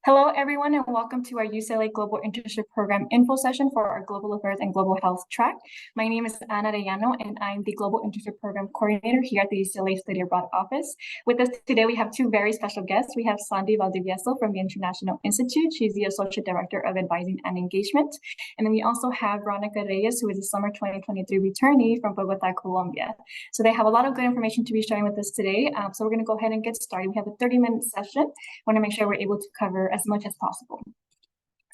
Hello, everyone, and welcome to our UCLA Global Internship Program info session for our Global Affairs and Global Health track. My name is Ana Arellano, and I'm the Global Internship Program Coordinator here at the UCLA Study Abroad office. With us today, we have two very special guests. We have Sandy Valdivieso from the International Institute. She's the Associate Director of Advising and Engagement. And then we also have Veronica Reyes, who is a summer 2023 returnee from Bogota, Colombia. So they have a lot of good information to be sharing with us today. So we're going to go ahead and get started. We have a 30-minute session. I want to make sure we're able to cover as much as possible.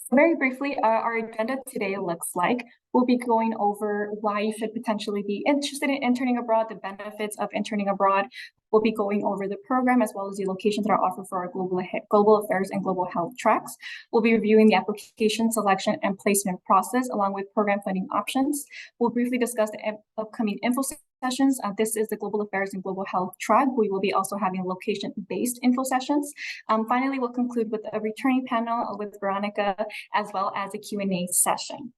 So very briefly, our agenda today looks like we'll be going over why you should potentially be interested in interning abroad, the benefits of interning abroad. We'll be going over the program as well as the locations that are offered for our global affairs and global health tracks. We'll be reviewing the application, selection, and placement process along with program funding options. We'll briefly discuss the upcoming info sessions. This is the Global Affairs and Global Health track. We will be also having location-based info sessions. Finally, we'll conclude with a returning panel with Veronica, as well as a Q&A session.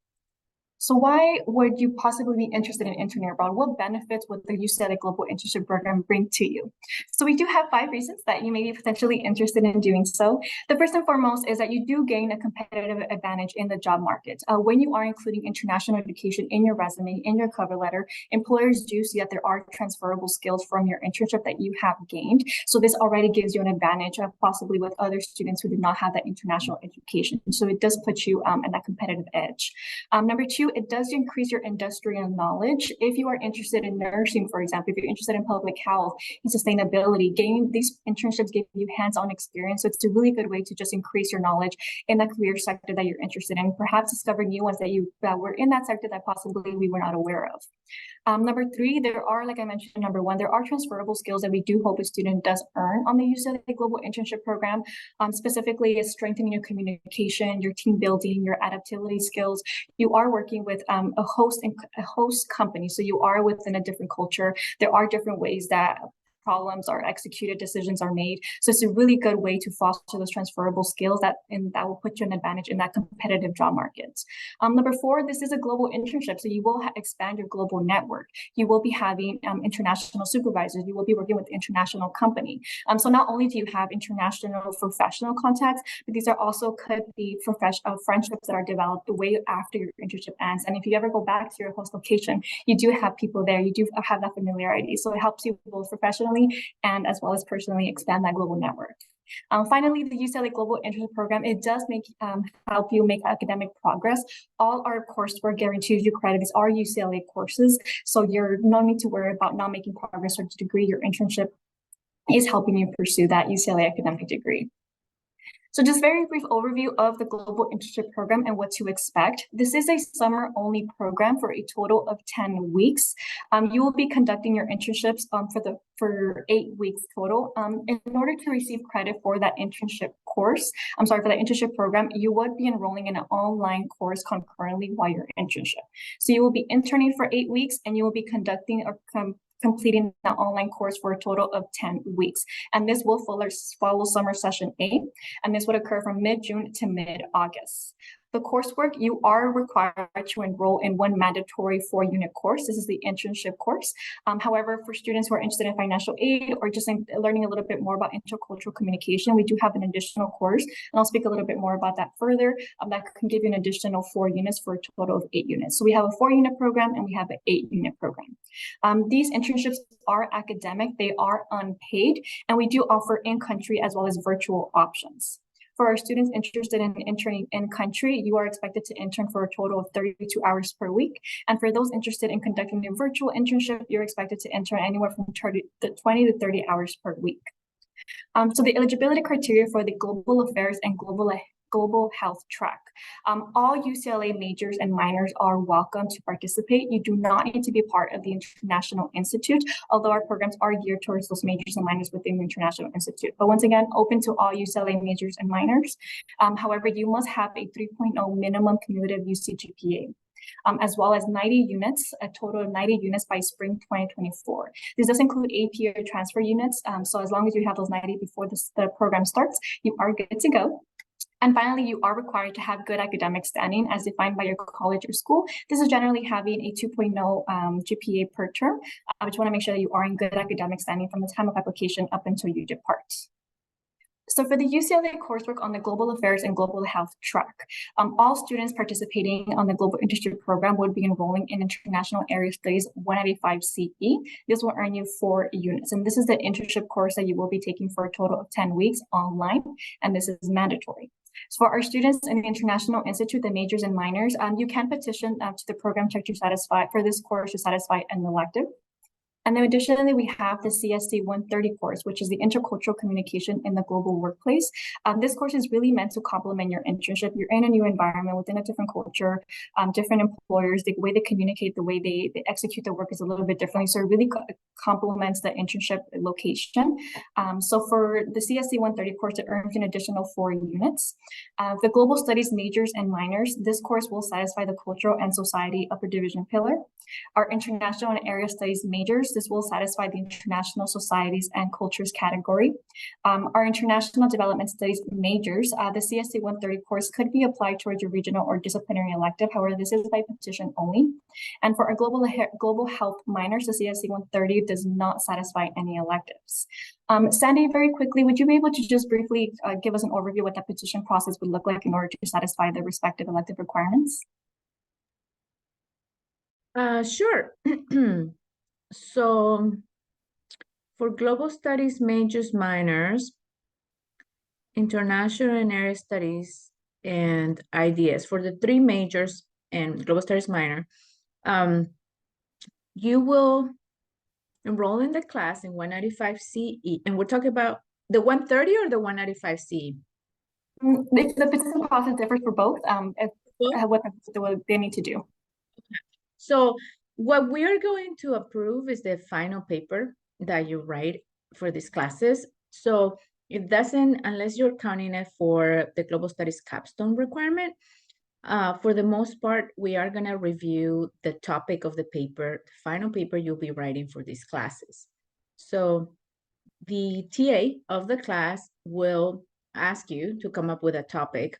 So why would you possibly be interested in interning abroad? What benefits would the UCLA Global Internship Program bring to you? So we do have 5 reasons that you may be potentially interested in doing so. The first and foremost is that you do gain a competitive advantage in the job market. When you are including international education in your resume, in your cover letter, employers do see that there are transferable skills from your internship that you have gained. So this already gives you an advantage possibly with other students who do not have that international education. So it does put you at that competitive edge. Number 2, it does increase your industrial knowledge. If you are interested in nursing, for example, if you're interested in public health and sustainability, gaining these internships give you hands-on experience. So it's a really good way to just increase your knowledge in the career sector that you're interested in, perhaps discover new ones that were in that sector that possibly we were not aware of. Number 3, there are, like I mentioned, number 1, there are transferable skills that we do hope a student does earn on the UCLA Global Internship Program, specifically is strengthening your communication, your team building, your adaptability skills. You are working with a host company, so you are within a different culture. There are different ways that problems are executed, decisions are made. So it's a really good way to foster those transferable skills that will put you an advantage in that competitive job market. Number 4, this is a global internship. So you will expand your global network. You will be having international supervisors. You will be working with international company. So not only do you have international professional contacts, but these are also could be friendships that are developed way after your internship ends. And if you ever go back to your host location, you do have people there. You do have that familiarity. So it helps you both professionally and as well as personally expand that global network. Finally, the UCLA Global Internship Program, it does help you make academic progress. All our coursework guarantees you credit. These are UCLA courses, so you're no need to worry about not making progress or degree. Your internship is helping you pursue that UCLA academic degree. So just very brief overview of the Global Internship Program and what to expect. This is a summer-only program for a total of 10 weeks. You will be conducting your internships for 8 weeks total. In order to receive credit for that internship program, you would be enrolling in an online course concurrently while you're internship. So you will be interning for 8 weeks, and you will be conducting completing the online course for a total of 10 weeks. And this will follow summer session 8, and this would occur from mid-June to mid-August. The coursework, you are required to enroll in one mandatory 4-unit course. This is the internship course. However, for students who are interested in financial aid or just learning a little bit more about intercultural communication, we do have an additional course, and I'll speak a little bit more about that further. That can give you an additional 4 units for a total of 8 units. So we have a 4-unit program and we have an 8-unit program. These internships are academic, they are unpaid, and we do offer in-country as well as virtual options. For our students interested in interning in country, you are expected to intern for a total of 32 hours per week. And for those interested in conducting a virtual internship, you're expected to intern anywhere from 20 to 30 hours per week. So the eligibility criteria for the Global Affairs and Global Health track. All UCLA majors and minors are welcome to participate. You do not need to be part of the International Institute, although our programs are geared towards those majors and minors within the International Institute. But once again, open to all UCLA majors and minors. However, you must have a 3.0 minimum cumulative UC GPA. As well as 90 units, a total of 90 units by spring 2024. This does include AP or transfer units. So as long as you have those 90 before the program starts, you are good to go. And finally, you are required to have good academic standing as defined by your college or school. This is generally having a 2.0 GPA per term, but you want to make sure that you are in good academic standing from the time of application up until you depart. So for the UCLA coursework on the Global Affairs and Global Health track, all students participating on the Global Internship Program would be enrolling in International Area Studies 185 CE. This will earn you 4 units. And this is the internship course that you will be taking for a total of 10 weeks online, and this is mandatory. So for our students in the International Institute, the majors and minors, you can petition to the program check to satisfy for this course to satisfy an elective. And then additionally, we have the CSC 130 course, which is the Intercultural Communication in the Global Workplace. This course is really meant to complement your internship. You're in a new environment within a different culture, different employers, the way they communicate, the way they execute their work is a little bit differently. So it really complements the internship location. So for the CSC 130 course, it earns an additional 4 units. The Global Studies majors and minors, this course will satisfy the Cultural and Society Upper Division pillar. Our International and Area Studies majors, this will satisfy the International Societies and Cultures category. Our International Development Studies majors, the CSC 130 course could be applied towards your regional or disciplinary elective. However, this is by petition only. And for our Global Health minors, the CSC 130 does not satisfy any electives. Sandy, very quickly, would you be able to just briefly give us an overview what that petition process would look like in order to satisfy the respective elective requirements? Sure. So for Global Studies majors, minors, International and Area Studies, and IDS, for the 3 majors and Global Studies minor, you will enroll in the class in 195 CE, and we're talking about the 130 or the 195 CE? The petition process differs for both, what they need to do. So what we are going to approve is the final paper that you write for these classes. So it doesn't, unless you're counting it for the Global Studies capstone requirement, for the most part, we are going to review the topic of the paper, the final paper you'll be writing for these classes. So the TA of the class will ask you to come up with a topic.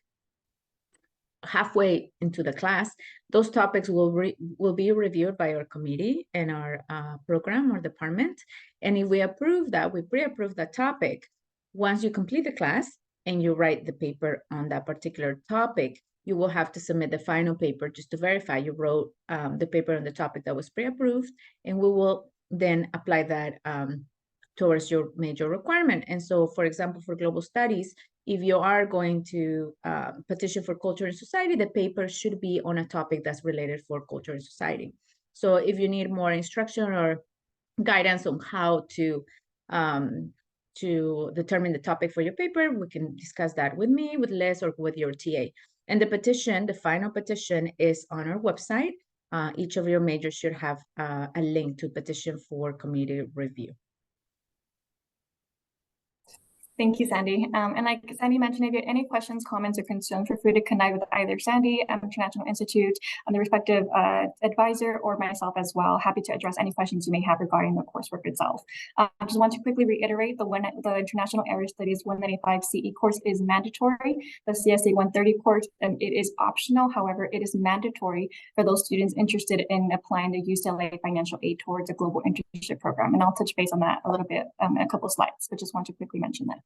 Halfway into the class, those topics will be reviewed by our committee and our program or department. And if we approve that, we pre-approve that topic. Once you complete the class and you write the paper on that particular topic, you will have to submit the final paper just to verify you wrote the paper on the topic that was pre-approved, and we will then apply that towards your major requirement. And so, for example, for Global Studies, if you are going to petition for culture and society, the paper should be on a topic that's related for culture and society. So if you need more instruction or guidance on how to determine the topic for your paper, we can discuss that with me, with Les, or with your TA. And the petition, the final petition, is on our website. Each of your majors should have a link to petition for committee review. Thank you, Sandy. And like Sandy mentioned, if you have any questions, comments, or concerns, feel free to connect with either Sandy, International Institute, and the respective advisor, or myself as well. Happy to address any questions you may have regarding the coursework itself. I just want to quickly reiterate the International Area Studies 195 CE course is mandatory. The CSA 130 course, it is optional. However, it is mandatory for those students interested in applying the UCLA financial aid towards a global internship program. And I'll touch base on that a little bit in a couple of slides, but just want to quickly mention that.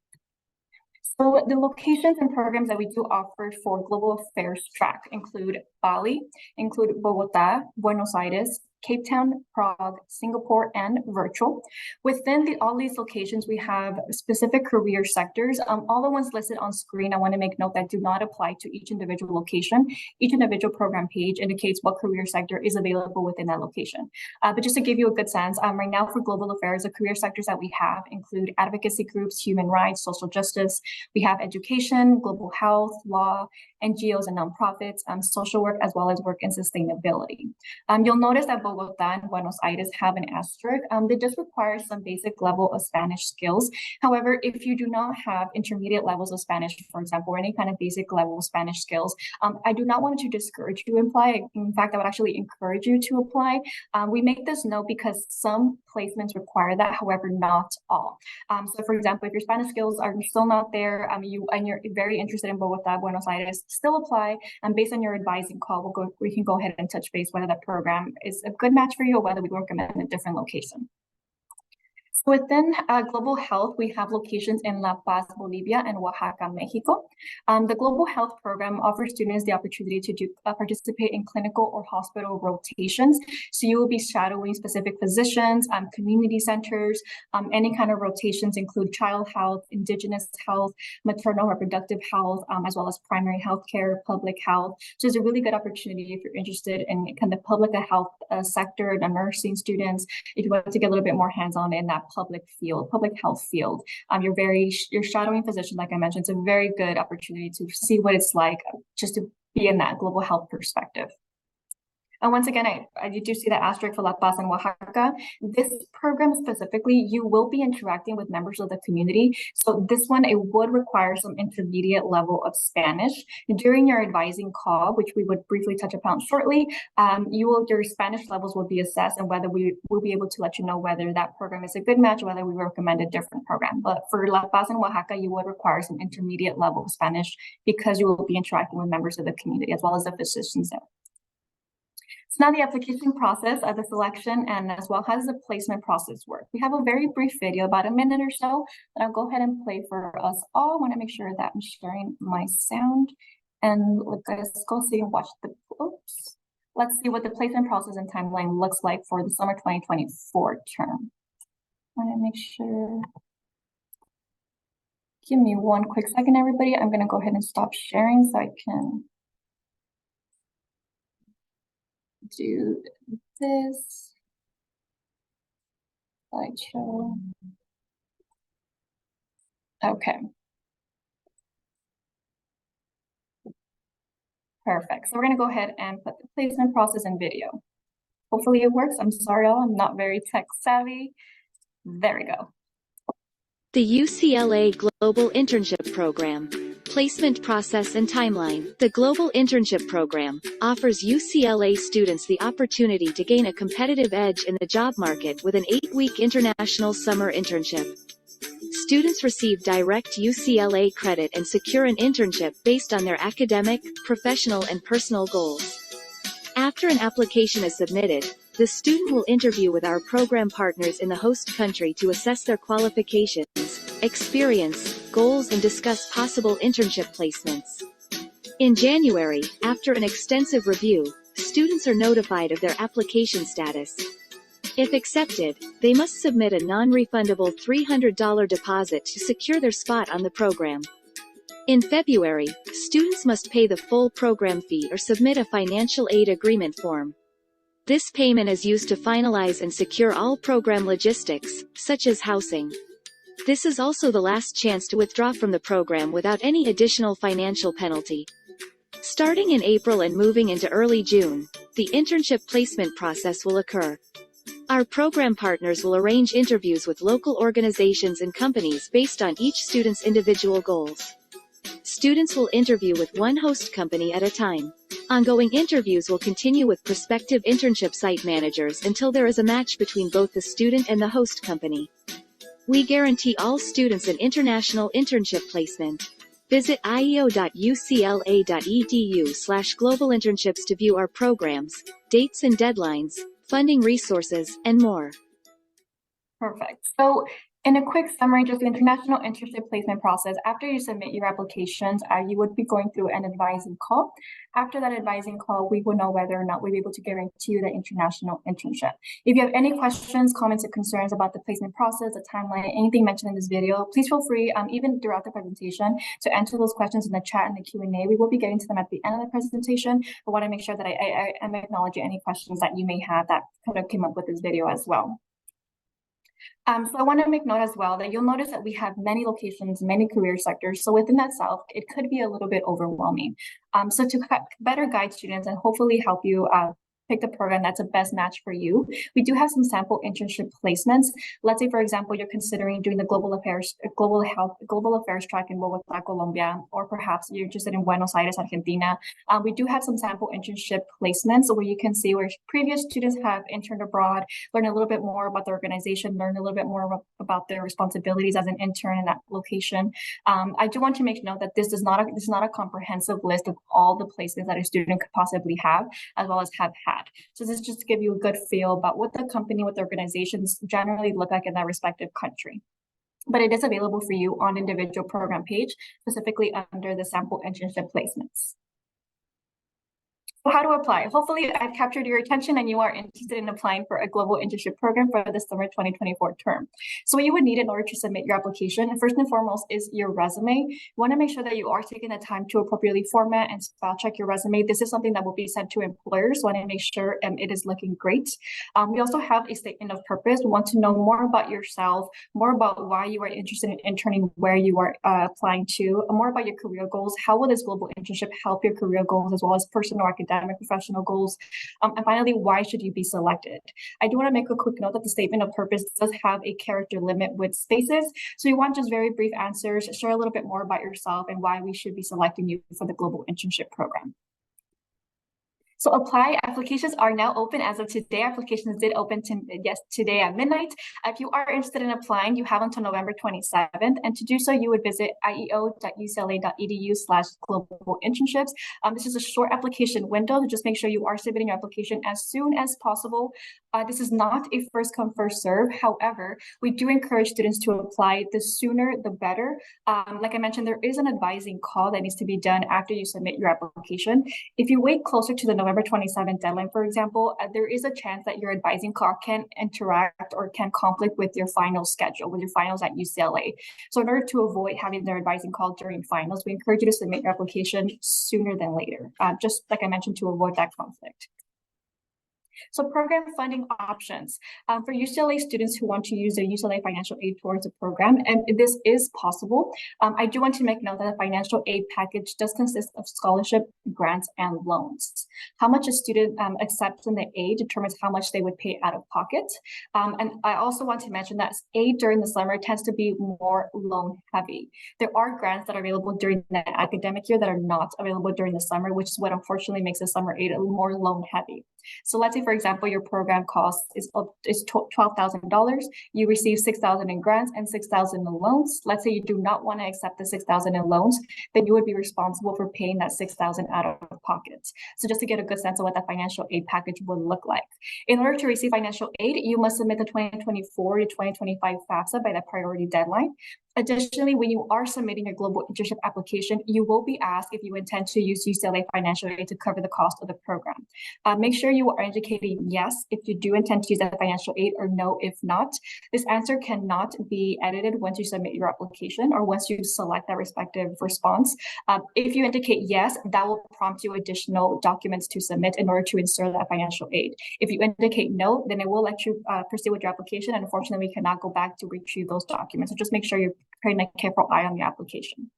So the locations and programs that we do offer for Global Affairs track include Bali, include Bogota, Buenos Aires, Cape Town, Prague, Singapore, and virtual. Within all these locations, we have specific career sectors. All the ones listed on screen, I want to make note that do not apply to each individual location. Each individual program page indicates what career sector is available within that location. But just to give you a good sense, right now for Global Affairs, the career sectors that we have include advocacy groups, human rights, social justice. We have education, global health, law, NGOs and nonprofits, social work, as well as work and sustainability. You'll notice that Bogota and Buenos Aires have an asterisk. They just require some basic level of Spanish skills. However, if you do not have intermediate levels of Spanish, for example, or any kind of basic level of Spanish skills, I do not want to discourage you to apply. In fact, I would actually encourage you to apply. We make this note because some placements require that, however, not all. So for example, if your Spanish skills are still not there, you're very interested in Bogota, Buenos Aires, still apply. And based on your advising call, we can go ahead and touch base whether that program is a good match for you or whether we recommend a different location. So within Global Health, we have locations in La Paz, Bolivia, and Oaxaca, Mexico. The Global Health Program offers students the opportunity to participate in clinical or hospital rotations. So you will be shadowing specific physicians, community centers. Any kind of rotations include child health, indigenous health, maternal reproductive health, as well as primary health care, public health. So it's a really good opportunity if you're interested in kind of public health sector, the nursing students, if you want to get a little bit more hands-on in that public health field. You're shadowing physician, like I mentioned. It's a very good opportunity to see what it's like just to be in that global health perspective. And once again, I do see the asterisk for La Paz and Oaxaca. This program specifically, you will be interacting with members of the community. So this one, it would require some intermediate level of Spanish. During your advising call, which we would briefly touch upon shortly, your Spanish levels will be assessed, and whether we will be able to let you know whether that program is a good match, or whether we recommend a different program. But for La Paz and Oaxaca, you would require some intermediate level of Spanish because you will be interacting with members of the community as well as the physicians there. So now the application process of the selection and as well as the placement process work. We have a very brief video, about a minute or so, that I'll go ahead and play for us all. I want to make sure that I'm sharing my sound. And let's go see and watch the, oops. Let's see what the placement process and timeline looks like for the summer 2024 term. I want to make sure. Give me one quick second, everybody. I'm going to go ahead and stop sharing so I can do this slideshow. Okay. Perfect. So we're going to go ahead and put the placement process in video. Hopefully it works. I'm sorry, I'm not very tech savvy. There we go. The UCLA Global Internship Program. Placement process and timeline. The Global Internship Program offers UCLA students the opportunity to gain a competitive edge in the job market with an 8-week international summer internship. Students receive direct UCLA credit and secure an internship based on their academic, professional, and personal goals. After an application is submitted, the student will interview with our program partners in the host country to assess their qualifications, experience, goals, and discuss possible internship placements. In January, after an extensive review, students are notified of their application status. If accepted, they must submit a non-refundable $300 deposit to secure their spot on the program. In February, students must pay the full program fee or submit a financial aid agreement form. This payment is used to finalize and secure all program logistics, such as housing. This is also the last chance to withdraw from the program without any additional financial penalty. Starting in April and moving into early June, the internship placement process will occur. Our program partners will arrange interviews with local organizations and companies based on each student's individual goals. Students will interview with one host company at a time. Ongoing interviews will continue with prospective internship site managers until there is a match between both the student and the host company. We guarantee all students an international internship placement. Visit ieo.ucla.edu/globalinternships to view our programs, dates and deadlines, funding resources, and more. Perfect. So in a quick summary, just the international internship placement process, after you submit your applications, you would be going through an advising call. After that advising call, we will know whether or not we'll be able to guarantee you the international internship. If you have any questions, comments, or concerns about the placement process, the timeline, anything mentioned in this video, please feel free, even throughout the presentation, to enter those questions in the chat and the Q&A. We will be getting to them at the end of the presentation, but want to make sure that I am acknowledging any questions that you may have that kind of came up with this video as well. So I want to make note as well that you'll notice that we have many locations, many career sectors. So within that itself, it could be a little bit overwhelming. So to better guide students and hopefully help you pick the program that's the best match for you, we do have some sample internship placements. Let's say, for example, you're considering doing the global affairs track in Bogotá, Colombia, or perhaps you're interested in Buenos Aires, Argentina. We do have some sample internship placements where you can see where previous students have interned abroad, learn a little bit more about the organization, learn a little bit more about their responsibilities as an intern in that location. I do want to make note that this is not a comprehensive list of all the placements that a student could possibly have, as well as have had. that. So this is just to give you a good feel about what the company, what the organizations generally look like in that respective country. But it is available for you on individual program page, specifically under the sample internship placements. So how to apply? Hopefully I've captured your attention and you are interested in applying for a global internship program for the summer 2024 term. So what you would need in order to submit your application, first and foremost, is your resume. You want to make sure that you are taking the time to appropriately format and spell check your resume. This is something that will be sent to employers. So I want to make sure it is looking great. We also have a statement of purpose. We want to know more about yourself, more about why you are interested in interning, where you are applying to, more about your career goals. How will this global internship help your career goals as well as personal academic professional goals, and finally, why should you be selected? I do want to make a quick note that the statement of purpose does have a character limit with spaces, so you want just very brief answers, share a little bit more about yourself and why we should be selecting you for the Global Internship Program. So apply applications are now open as of today. Applications did open today at midnight. If you are interested in applying, you have until November 27th. And to do so, you would visit ieo.ucla.edu/global internships. This is a short application window to just make sure you are submitting your application as soon as possible. This is not a first come, first serve. However, we do encourage students to apply. The sooner, the better. Like I mentioned, there is an advising call that needs to be done after you submit your application. If you wait closer to the November 27th deadline, for example, there is a chance that your advising call can interact or can conflict with your final schedule, with your finals at UCLA. So in order to avoid having their advising call during finals, we encourage you to submit your application sooner than later, just like I mentioned, to avoid that conflict. So program funding options for UCLA students who want to use their UCLA financial aid towards a program, and this is possible. I do want to make note that the financial aid package does consist of scholarship, grants, and loans. How much a student accepts in the aid determines how much they would pay out of pocket. And I also want to mention that aid during the summer tends to be more loan heavy. There are grants that are available during the academic year that are not available during the summer, which is what unfortunately makes the summer aid a little more loan heavy. So let's say, for example, your program cost is $12,000. You receive $6,000 in grants and $6,000 in loans. Let's say you do not want to accept the $6,000 in loans, then you would be responsible for paying that $6,000 out of pocket. So just to get a good sense of what that financial aid package would look like. In order to receive financial aid, you must submit the 2024 to 2025 FAFSA by that priority deadline. Additionally, when you are submitting your global internship application, you will be asked if you intend to use UCLA financial aid to cover the cost of the program. Make sure you are indicating yes if you do intend to use that financial aid, or no if not. This answer cannot be edited once you submit your application or once you select that respective response. If you indicate yes, that will prompt you additional documents to submit in order to insert that financial aid. If you indicate no, then it will let you proceed with your application, and unfortunately, we cannot go back to retrieve those documents. So just make sure you're keeping a careful eye on the application.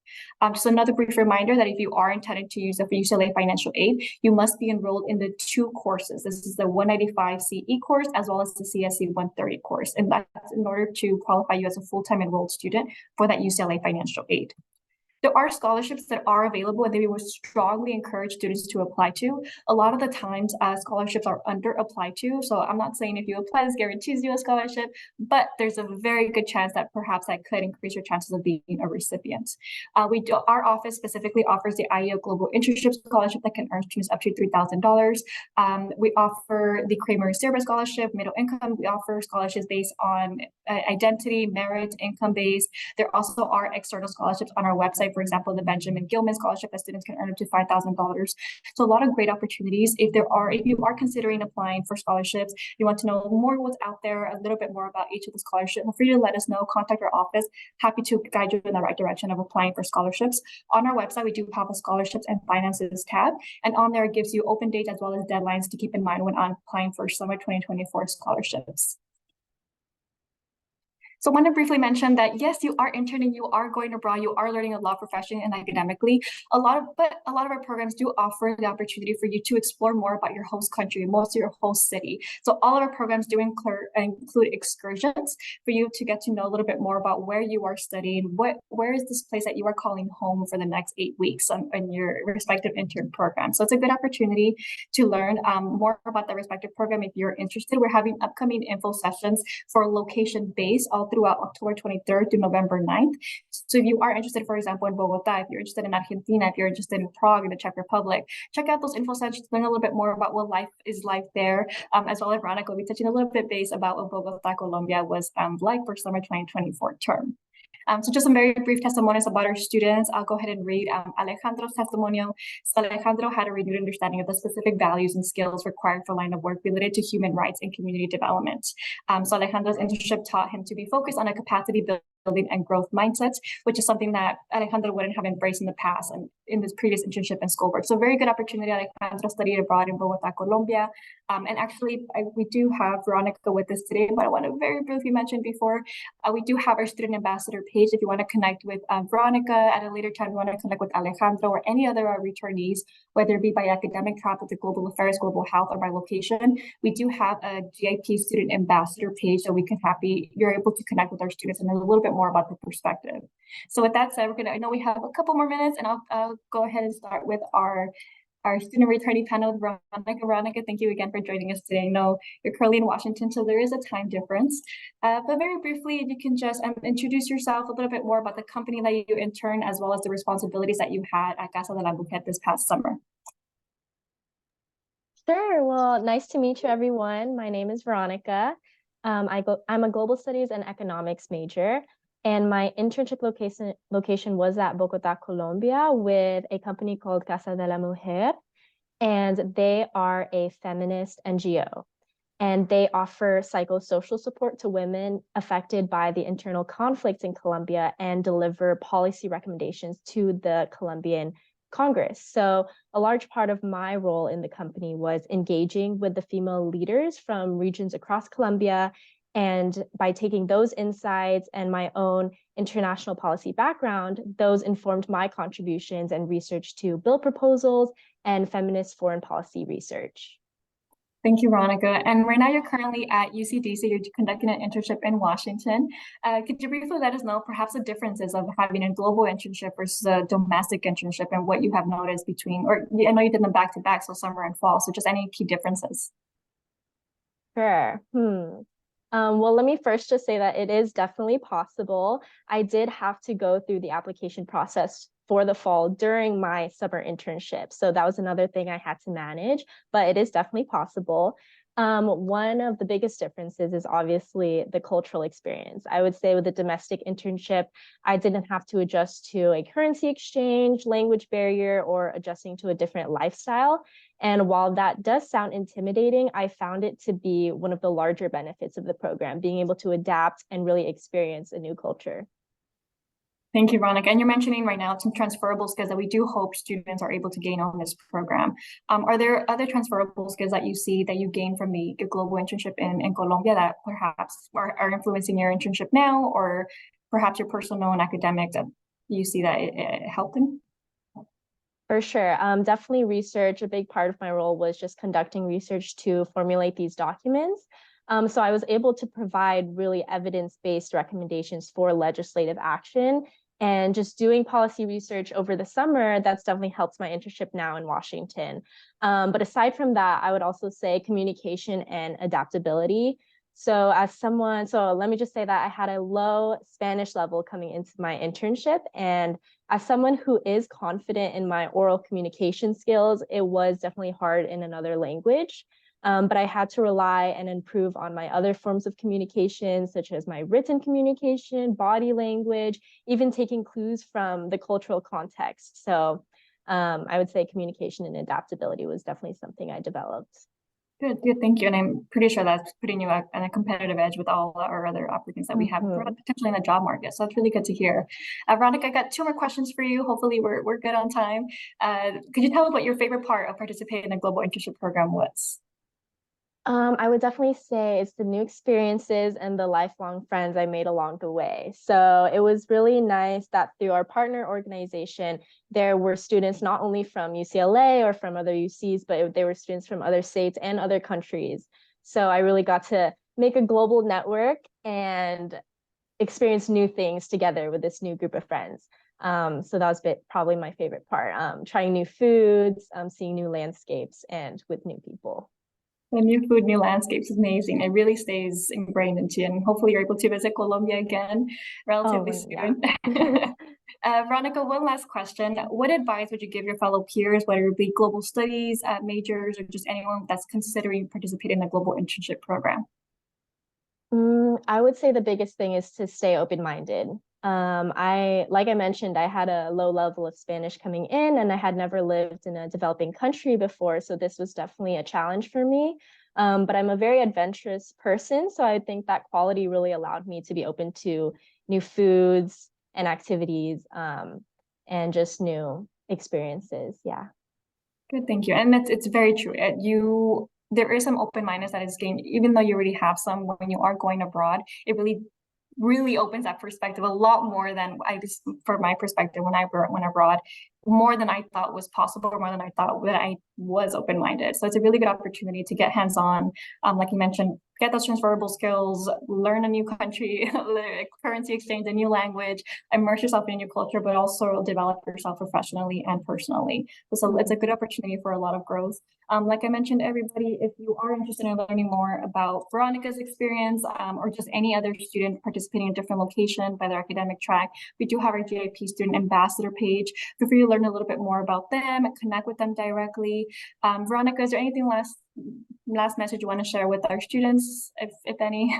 Just another brief reminder that if you are intending to use the UCLA financial aid, you must be enrolled in the 2 courses. This is the 195 CE course as well as the CSE 130 course, and that's in order to qualify you as a full-time enrolled student for that UCLA financial aid. There are scholarships that are available and they would strongly encourage students to apply to. A lot of the times scholarships are under applied to. So I'm not saying if you apply, this guarantees you a scholarship, but there's a very good chance that perhaps that could increase your chances of being a recipient. Our office specifically offers the IEO Global Internship Scholarship that can earn students up to $3,000. We offer the Kramer Serba Scholarship, middle income. We offer scholarships based on identity, merit, income based. There also are external scholarships on our website. For example, the Benjamin Gilman Scholarship that students can earn up to $5,000. So a lot of great opportunities. If you are considering applying for scholarships, you want to know more what's out there, a little bit more about each of the scholarships, feel free to let us know, contact our office. Happy to guide you in the right direction of applying for scholarships. On our website, we do have a scholarships and finances tab, and on there it gives you open dates as well as deadlines to keep in mind when applying for summer 2024 scholarships. So I want to briefly mention that yes, you are interning, you are going abroad, you are learning a lot professionally and academically. A lot of our programs do offer the opportunity for you to explore more about your host country, most of your host city. So all of our programs do include excursions for you to get to know a little bit more about where you are studying, where is this place that you are calling home for the next 8 weeks in your respective intern program. So it's a good opportunity to learn more about the respective program if you're interested. We're having upcoming info sessions for location-based all held throughout October 23rd through November 9th. So if you are interested, for example, in Bogota, if you're interested in Argentina, if you're interested in Prague, in the Czech Republic, check out those info sessions, learn a little bit more about what life is like there, as well as Veronica will be touching a little bit base about what Bogota, Colombia was like for summer 2024 term. So just some very brief testimonials about our students. I'll go ahead and read Alejandro's testimonial. So Alejandro had a renewed understanding of the specific values and skills required for line of work related to human rights and community development. So Alejandro's internship taught him to be focused on a capacity building and growth mindset, which is something that Alejandro wouldn't have embraced in the past and in this previous internship and schoolwork. So very good opportunity. Alejandro studied abroad in Bogota, Colombia. And actually, we do have Veronica with us today, but I want to very briefly mention before, we do have our student ambassador page. If you want to connect with Veronica at a later time, you want to connect with Alejandro or any other returnees, whether it be by academic track with the global affairs, global health, or by location, we do have a GIP student ambassador page, so you're able to connect with our students and learn a little bit more about the perspective. So with that said, I know we have a couple more minutes, and I'll go ahead and start with our student returning panel with Veronica. Veronica, thank you again for joining us today. I know you're currently in Washington, so there is a time difference. But very briefly, if you can just introduce yourself a little bit more about the company that you intern, as well as the responsibilities that you had at Casa de la Mujer this past summer. Sure. Well, nice to meet you, everyone. My name is Veronica. I'm a global studies and economics major, and my internship location was at Bogota, Colombia, with a company called Casa de la Mujer, and they are a feminist NGO, and they offer psychosocial support to women affected by the internal conflicts in Colombia and deliver policy recommendations to the Colombian Congress. So a large part of my role in the company was engaging with the female leaders from regions across Colombia. And by taking those insights and my own international policy background, those informed my contributions and research to bill proposals and feminist foreign policy research. Thank you, Veronica. And right now you're currently at UCD, so you're conducting an internship in Washington. Could you briefly let us know perhaps the differences of having a global internship versus a domestic internship, and what you have noticed between, or I know you did them back to back, so summer and fall, so just any key differences? Sure. Well, let me first just say that it is definitely possible. I did have to go through the application process for the fall during my summer internship. So that was another thing I had to manage, but it is definitely possible. One of the biggest differences is obviously the cultural experience. I would say with the domestic internship, I didn't have to adjust to a currency exchange, language barrier, or adjusting to a different lifestyle. And while that does sound intimidating, I found it to be one of the larger benefits of the program, being able to adapt and really experience a new culture. Thank you, Veronica. And you're mentioning right now some transferable skills that we do hope students are able to gain on this program. Are there other transferable skills that you see that you gain from the global internship in Colombia that perhaps are influencing your internship now, or perhaps your personal and academic that you see that it helped in? For sure. Definitely research. A big part of my role was just conducting research to formulate these documents. So I was able to provide really evidence-based recommendations for legislative action, and just doing policy research over the summer, that's definitely helped my internship now in Washington. But aside from that, I would also say communication and adaptability. So let me just say that I had a low Spanish level coming into my internship, and as someone who is confident in my oral communication skills, it was definitely hard in another language. But I had to rely and improve on my other forms of communication, such as my written communication, body language, even taking clues from the cultural context. So I would say communication and adaptability was definitely something I developed. Good, thank you. And I'm pretty sure that's putting you at a competitive edge with all our other applicants that we have potentially in the job market. So that's really good to hear. Veronica, I got 2 more questions for you. Hopefully we're good on time. Could you tell us what your favorite part of participating in the Global Internship Program was? I would definitely say it's the new experiences and the lifelong friends I made along the way. So it was really nice that through our partner organization, there were students not only from UCLA or from other UCs, but they were students from other states and other countries. So I really got to make a global network and experience new things together with this new group of friends. So that was probably my favorite part, trying new foods, seeing new landscapes, and with new people. The new food, new landscapes is amazing. It really stays ingrained into you, and hopefully you're able to visit Colombia again relatively soon. Yeah. Veronica, one last question. What advice would you give your fellow peers, whether it be global studies majors or just anyone that's considering participating in a global internship program? I would say the biggest thing is to stay open-minded. Like I mentioned, I had a low level of Spanish coming in, and I had never lived in a developing country before, so this was definitely a challenge for me. But I'm a very adventurous person, so I think that quality really allowed me to be open to new foods and activities, and just new experiences. Yeah. Good, thank you. And it's very true. There is some open-mindedness that is gained, even though you already have some when you are going abroad. It really opens that perspective a lot more than for my perspective when I went abroad, more than I thought was possible, more than I thought that I was open-minded. So it's a really good opportunity to get hands-on, like you mentioned, get those transferable skills, learn a new country, currency exchange, a new language, immerse yourself in a new culture, but also develop yourself professionally and personally. So it's a good opportunity for a lot of growth. Like I mentioned, everybody, if you are interested in learning more about Veronica's experience or just any other student participating in a different location by their academic track, we do have our GIP Student Ambassador page. Feel free to learn a little bit more about them, connect with them directly. Veronica, is there anything last message you want to share with our students, if any?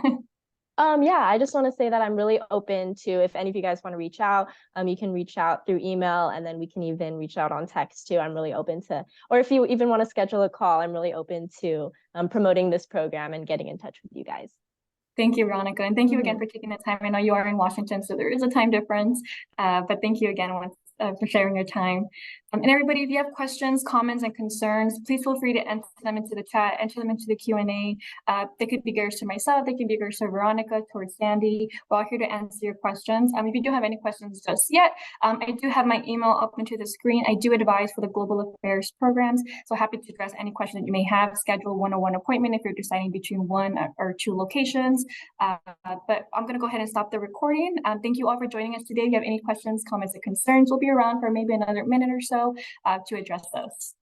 Yeah, I just want to say that I'm really open to, if any of you guys want to reach out, you can reach out through email, and then we can even reach out on text too. I'm really open to, or if you even want to schedule a call, I'm really open to promoting this program and getting in touch with you guys. Thank you, Veronica. And thank you again for taking the time. I know you are in Washington, so there is a time difference, but thank you again for sharing your time. And everybody, if you have questions, comments, and concerns, please feel free to enter them into the chat, enter them into the Q&A. They could be geared to myself, they could be geared to Veronica, towards Sandy. We're all here to answer your questions. If you do have any questions just yet, I do have my email up into the screen. I do advise for the Global Affairs programs, so happy to address any question that you may have. Schedule a one-on-one appointment if you're deciding between one or two locations. But I'm going to go ahead and stop the recording. Thank you all for joining us today. If you have any questions, comments, or concerns, we'll be around for maybe another minute or so to address those.